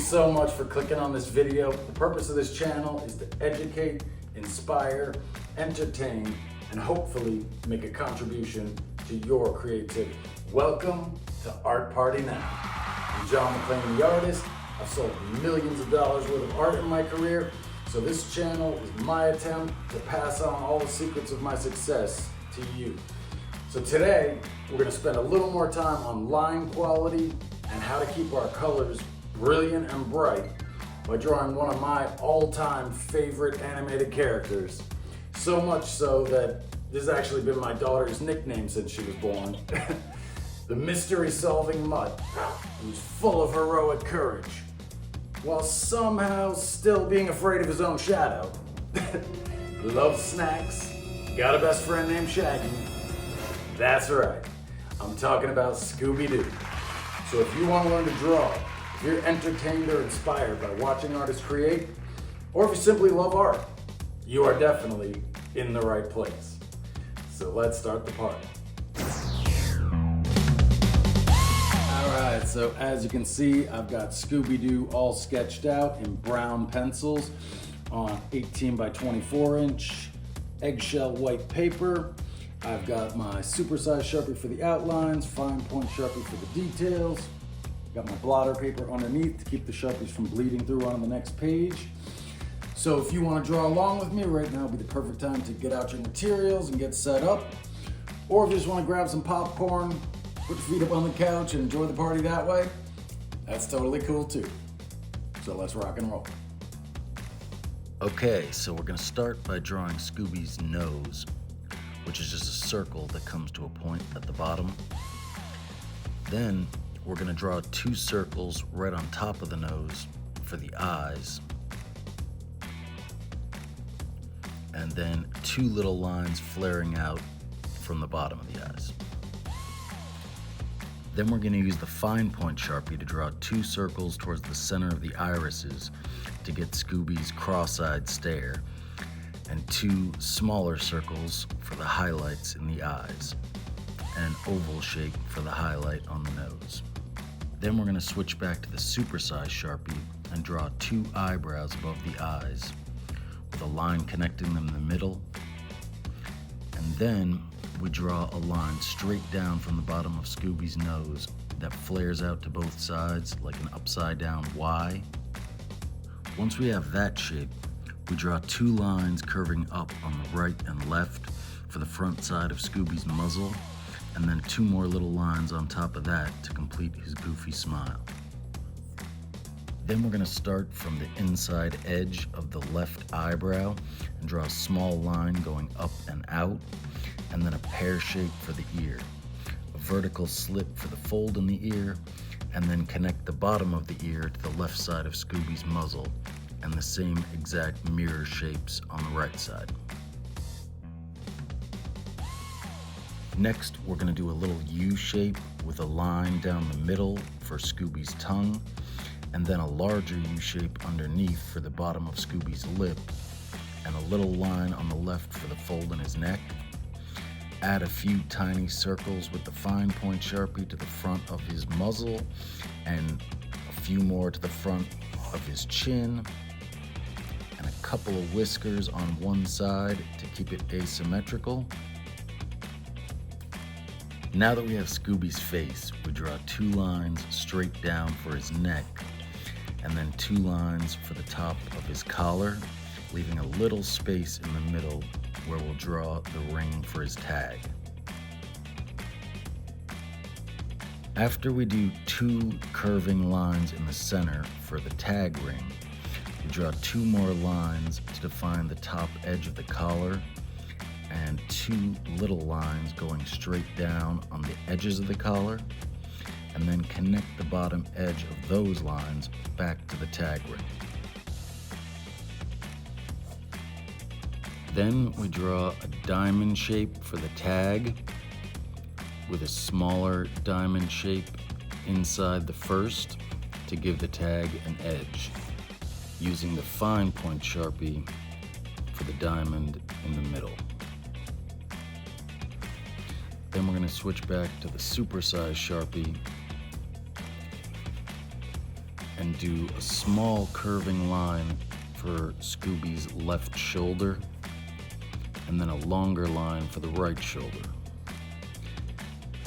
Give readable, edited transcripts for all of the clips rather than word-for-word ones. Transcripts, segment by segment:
so much for clicking on this video. The purpose of this channel is to educate, inspire, entertain, and hopefully make a contribution to your creativity. Welcome to Art Party Now. I'm John McLane, the artist. I've sold millions of dollars worth of art in my career, so this channel is my attempt to pass on all the secrets of my success to you. So today, we're gonna spend a little more time on line quality and how to keep our colors brilliant and bright by drawing one of my all-time favorite animated characters. So much so that this has actually been my daughter's nickname since she was born. The mystery-solving mutt, who's full of heroic courage, while somehow still being afraid of his own shadow. Loves snacks, got a best friend named Shaggy. That's right, I'm talking about Scooby-Doo. So if you want to learn to draw, if you're entertained or inspired by watching artists create, or if you simply love art, you are definitely in the right place. So let's start the party. All right, so as you can see, I've got Scooby-Doo all sketched out in brown pencils on 18 by 24 inch eggshell white paper. I've got my supersized Sharpie for the outlines, fine point Sharpie for the details. Got my blotter paper underneath to keep the Sharpies from bleeding through on the next page. So if you want to draw along with me, right now would be the perfect time to get out your materials and get set up. Or if you just want to grab some popcorn, put your feet up on the couch and enjoy the party that way, that's totally cool too. So let's rock and roll. Okay, so we're gonna start by drawing Scooby's nose, which is just a circle that comes to a point at the bottom. Then we're gonna draw two circles right on top of the nose for the eyes. And then two little lines flaring out from the bottom of the eyes. Then we're gonna use the fine point Sharpie to draw two circles towards the center of the irises to get Scooby's cross-eyed stare, and two smaller circles for the highlights in the eyes, and an oval shape for the highlight on the nose. Then we're gonna switch back to the supersized Sharpie and draw two eyebrows above the eyes, with a line connecting them in the middle. And then we draw a line straight down from the bottom of Scooby's nose that flares out to both sides like an upside down Y. Once we have that shape, we draw two lines curving up on the right and left for the front side of Scooby's muzzle, and then two more little lines on top of that to complete his goofy smile. Then we're gonna start from the inside edge of the left eyebrow and draw a small line going up and out, and then a pear shape for the ear, a vertical slit for the fold in the ear, and then connect the bottom of the ear to the left side of Scooby's muzzle, and the same exact mirror shapes on the right side. Next, we're gonna do a little U shape with a line down the middle for Scooby's tongue, and then a larger U shape underneath for the bottom of Scooby's lip, and a little line on the left for the fold in his neck. Add a few tiny circles with the fine point Sharpie to the front of his muzzle, and a few more to the front of his chin, and a couple of whiskers on one side to keep it asymmetrical. Now that we have Scooby's face, we draw two lines straight down for his neck, and then two lines for the top of his collar, leaving a little space in the middle where we'll draw the ring for his tag. After we do two curving lines in the center for the tag ring, we draw two more lines to define the top edge of the collar, and two little lines going straight down on the edges of the collar, and then connect the bottom edge of those lines back to the tag ring. Then we draw a diamond shape for the tag with a smaller diamond shape inside the first to give the tag an edge, using the fine point Sharpie for the diamond in the middle. Then we're going to switch back to the supersized Sharpie and do a small curving line for Scooby's left shoulder, and then a longer line for the right shoulder.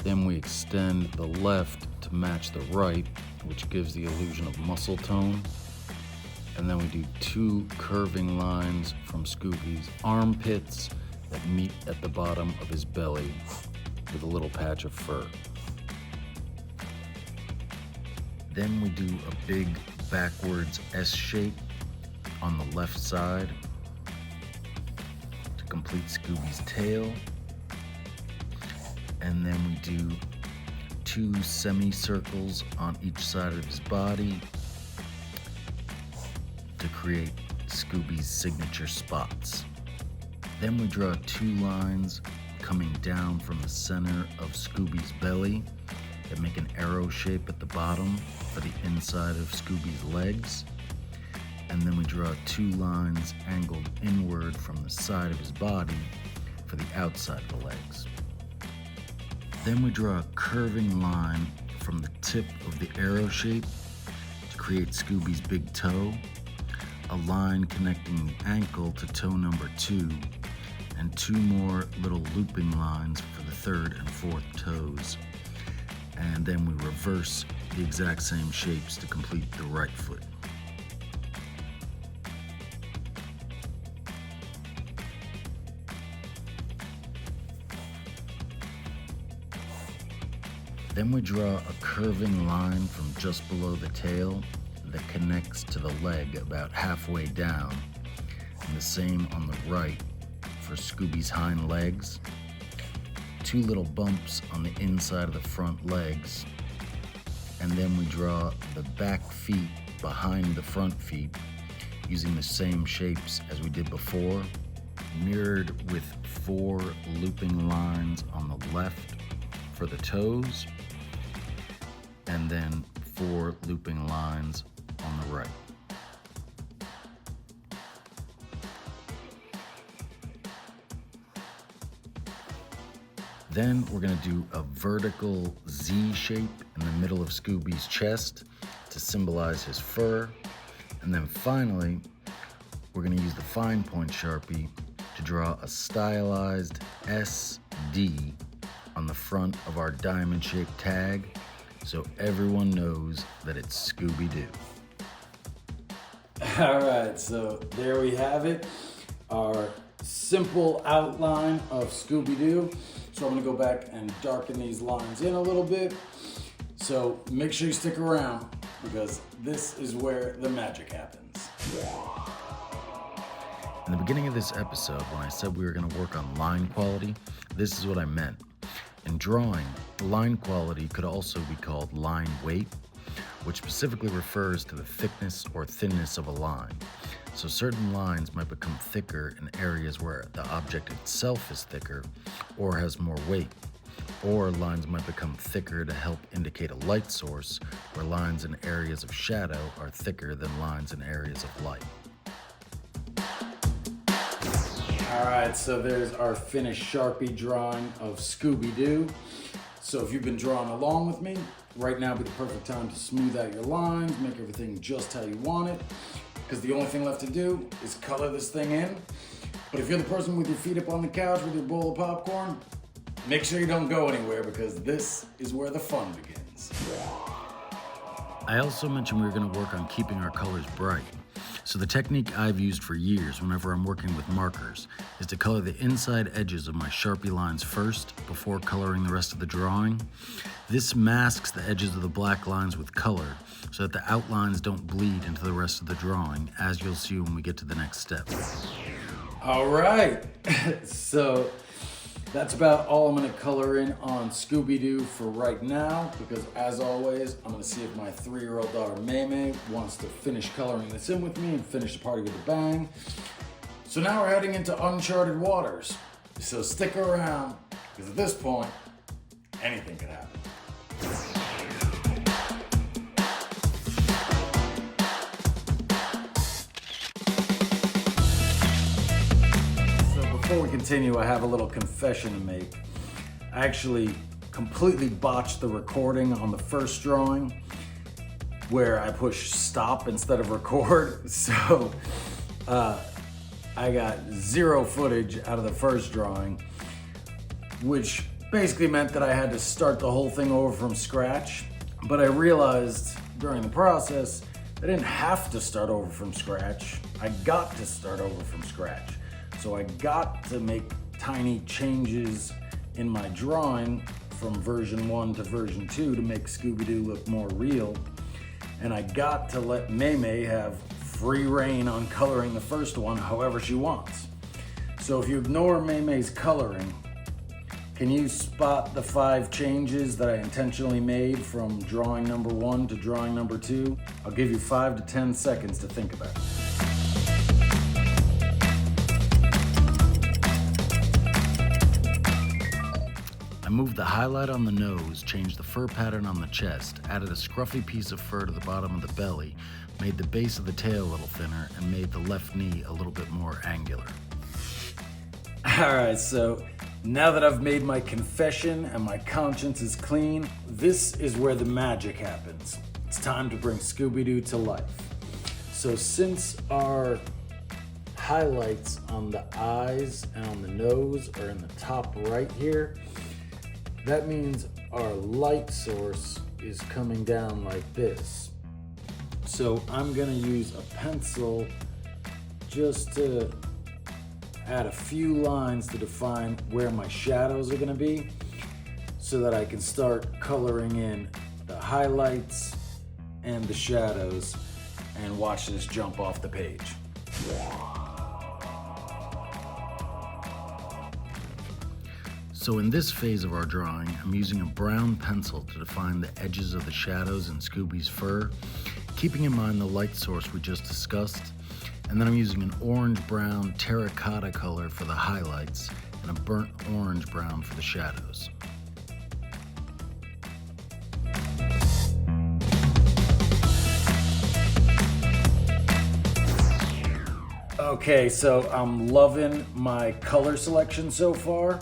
Then we extend the left to match the right, which gives the illusion of muscle tone. And then we do two curving lines from Scooby's armpits that meet at the bottom of his belly with a little patch of fur. Then we do a big backwards S shape on the left side to complete Scooby's tail. And then we do two semicircles on each side of his body to create Scooby's signature spots. Then we draw two lines coming down from the center of Scooby's belly that make an arrow shape at the bottom for the inside of Scooby's legs. And then we draw two lines angled inward from the side of his body for the outside of the legs. Then we draw a curving line from the tip of the arrow shape to create Scooby's big toe, a line connecting the ankle to toe number 2, and two more little looping lines for the third and fourth toes. And then we reverse the exact same shapes to complete the right foot. Then we draw a curving line from just below the tail that connects to the leg about halfway down, and the same on the right for Scooby's hind legs. Two little bumps on the inside of the front legs, and then we draw the back feet behind the front feet using the same shapes as we did before, mirrored with 4 looping lines on the left for the toes, and then 4 looping lines on the right. Then we're going to do a vertical Z shape in the middle of Scooby's chest to symbolize his fur. And then finally, we're going to use the fine point Sharpie to draw a stylized SD on the front of our diamond-shaped tag so everyone knows that it's Scooby-Doo. All right, so there we have it, our simple outline of Scooby-Doo. So I'm gonna go back and darken these lines in a little bit. So make sure you stick around because this is where the magic happens. In the beginning of this episode, when I said we were gonna work on line quality, this is what I meant. In drawing, line quality could also be called line weight, which specifically refers to the thickness or thinness of a line. So certain lines might become thicker in areas where the object itself is thicker or has more weight. Or lines might become thicker to help indicate a light source, where lines in areas of shadow are thicker than lines in areas of light. All right, so there's our finished Sharpie drawing of Scooby-Doo. So if you've been drawing along with me, right now would be the perfect time to smooth out your lines, make everything just how you want it, because the only thing left to do is color this thing in. But if you're the person with your feet up on the couch with your bowl of popcorn, make sure you don't go anywhere because this is where the fun begins. I also mentioned we were going to work on keeping our colors bright. So the technique I've used for years whenever I'm working with markers is to color the inside edges of my Sharpie lines first before coloring the rest of the drawing. This masks the edges of the black lines with color so that the outlines don't bleed into the rest of the drawing, as you'll see when we get to the next step. All right, so that's about all I'm gonna color in on Scooby-Doo for right now, because as always, I'm gonna see if my 3-year-old daughter May wants to finish coloring this in with me and finish the party with a bang. So now we're heading into uncharted waters. So stick around, because at this point, anything could happen. Before we continue, I have a little confession to make. I actually completely botched the recording on the first drawing. where I push stop instead of record. So I got 0 footage out of the first drawing, which basically meant that I had to start the whole thing over from scratch. But I realized during the process, I didn't have to start over from scratch. I got to start over from scratch. So I got to make tiny changes in my drawing from version 1 to version 2 to make Scooby-Doo look more real. And I got to let Maymay have free reign on coloring the first one however she wants. So if you ignore Maymay's coloring, can you spot the 5 changes that I intentionally made from drawing number 1 to drawing number 2? I'll give you 5 to 10 seconds to think about it. I moved the highlight on the nose, changed the fur pattern on the chest, added a scruffy piece of fur to the bottom of the belly, made the base of the tail a little thinner, and made the left knee a little bit more angular. Alright, so now that I've made my confession and my conscience is clean, this is where the magic happens. It's time to bring Scooby-Doo to life. So since our highlights on the eyes and on the nose are in the top right here, that means our light source is coming down like this. So I'm gonna use a pencil just to add a few lines to define where my shadows are gonna be so that I can start coloring in the highlights and the shadows and watch this jump off the page. So in this phase of our drawing, I'm using a brown pencil to define the edges of the shadows in Scooby's fur, keeping in mind the light source we just discussed, and then I'm using an orange-brown terracotta color for the highlights and a burnt orange-brown for the shadows. Okay, so I'm loving my color selection so far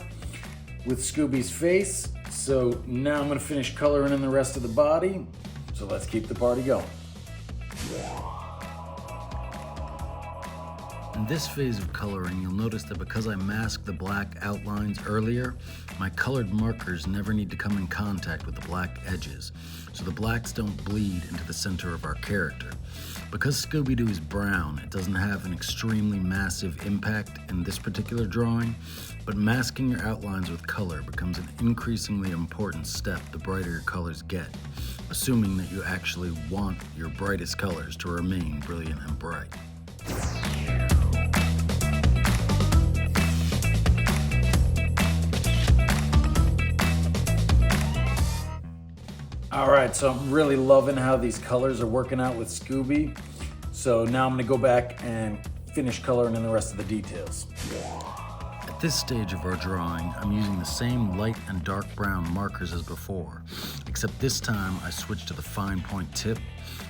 with Scooby's face. So now I'm gonna finish coloring in the rest of the body. So let's keep the party going. In this phase of coloring, you'll notice that because I masked the black outlines earlier, my colored markers never need to come in contact with the black edges, so the blacks don't bleed into the center of our character. Because Scooby-Doo is brown, it doesn't have an extremely massive impact in this particular drawing, but masking your outlines with color becomes an increasingly important step the brighter your colors get, assuming that you actually want your brightest colors to remain brilliant and bright. All right, so I'm really loving how these colors are working out with Scooby. So now I'm gonna go back and finish coloring in the rest of the details. At this stage of our drawing, I'm using the same light and dark brown markers as before, except this time I switched to the fine point tip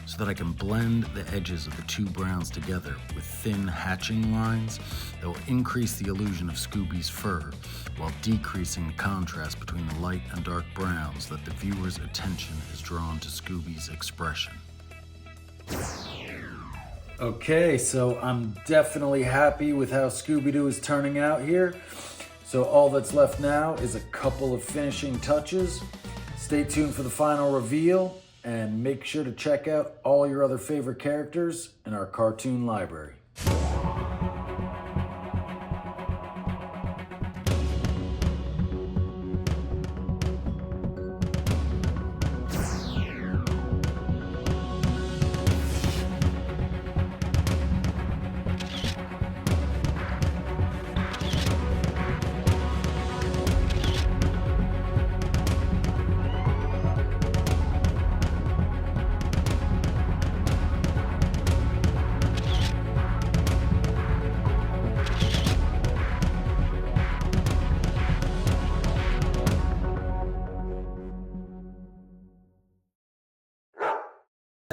so that I can blend the edges of the two browns together with thin hatching lines that will increase the illusion of Scooby's fur while decreasing the contrast between the light and dark browns so that the viewer's attention is drawn to Scooby's expression. Okay, so I'm definitely happy with how Scooby-Doo is turning out here. So all that's left now is a couple of finishing touches. Stay tuned for the final reveal and make sure to check out all your other favorite characters in our cartoon library.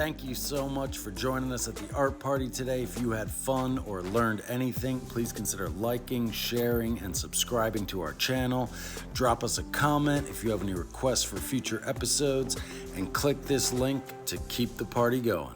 Thank you so much for joining us at the art party today. If you had fun or learned anything, please consider liking, sharing, and subscribing to our channel. Drop us a comment if you have any requests for future episodes, and click this link to keep the party going.